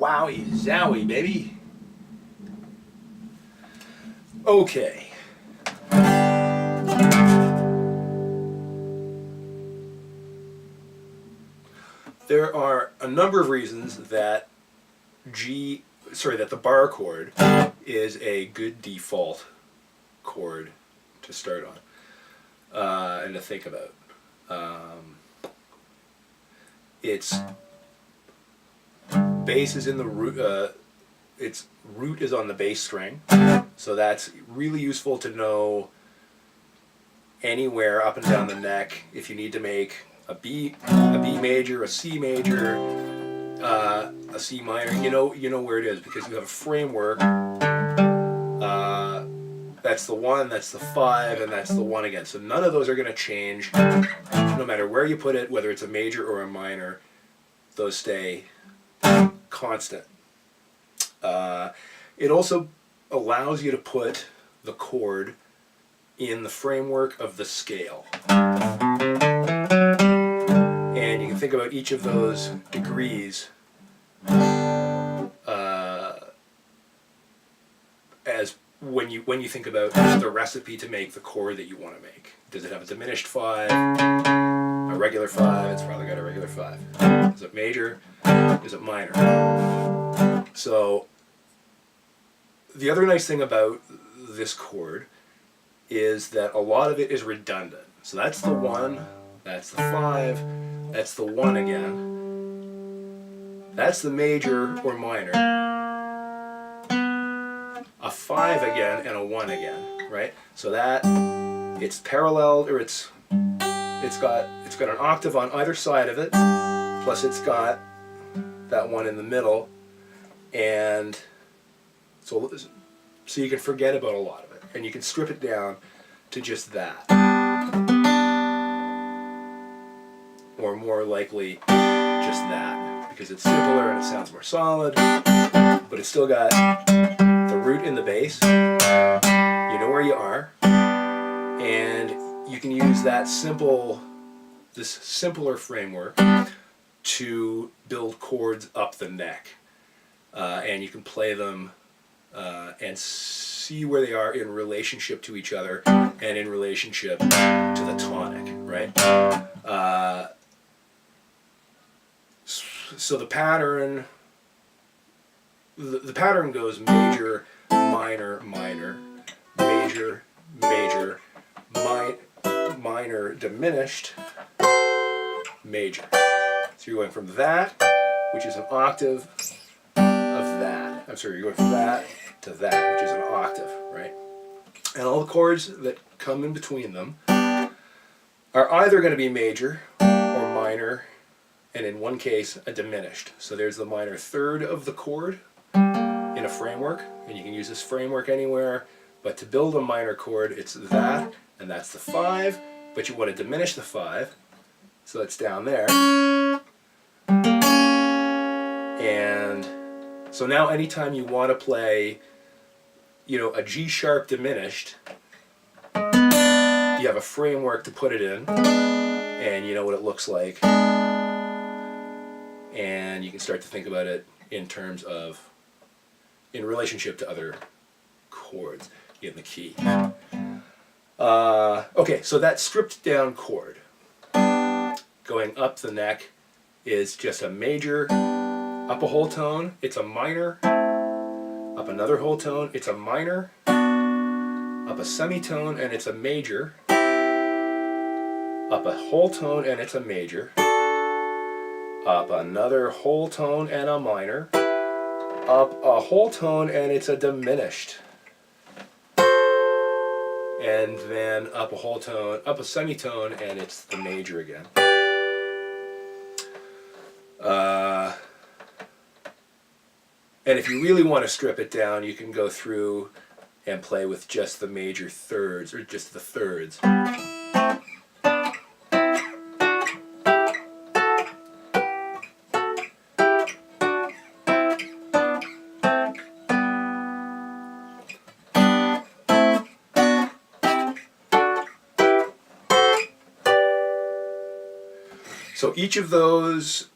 Wowie zowie, baby. Okay. There are a number of reasons that that the bar chord is a good default chord to start on and to think about. Its bass is in the root. Its root is on the bass string, so that's really useful to know anywhere up and down the neck if you need to make a B major, a C major, a C minor. You know where it is because you have a framework. That's the 1, that's the 5, and that's the 1 again. So none of those are going to change no matter where you put it, whether it's a major or a minor. Those stay constant. It also allows you to put the chord in the framework of the scale. And you can think about each of those degrees as when you think about the recipe to make the chord that you want to make. Does it have a diminished 5, a regular 5? It's probably got a regular 5. Is it major? Is it minor? So the other nice thing about this chord is that a lot of it is redundant. So that's the 1, that's the 5, that's the 1 again. That's the major or minor. A 5 again and a 1 again, right? So that it's paralleled, or it's got an octave on either side of it, plus it's got that one in the middle, and so you can forget about a lot of it, and you can strip it down to just that, or more likely just that, because it's simpler and it sounds more solid, but it's still got the root in the bass. You know where you are, and you can use this simpler framework to build chords up the neck, and you can play them and see where they are in relationship to each other and in relationship to the tonic, right? So the pattern goes major, minor, minor, major, major, minor, diminished, major. So you're going from that, which is an octave, of that. I'm sorry, you're going from that to that, which is an octave, right? And all the chords that come in between them are either going to be major or minor, and in one case, a diminished. So there's the minor third of the chord in a framework, and you can use this framework anywhere, but to build a minor chord, it's that, and that's the 5, but you want to diminish the 5, so it's down there. And so now anytime you want to play, a G sharp diminished, you have a framework to put it in, and you know what it looks like, and you can start to think about it in relationship to other chords in the key. Okay, so that stripped down chord going up the neck is just a major, up a whole tone, it's a minor, up another whole tone, it's a minor, up a semitone and it's a major, up a whole tone and it's a major, up another whole tone and a minor, up a whole tone and it's a diminished, and then up a whole tone, up a semitone and it's the major again. And if you really want to strip it down, you can go through and play with just the major thirds, or just the thirds. So each of those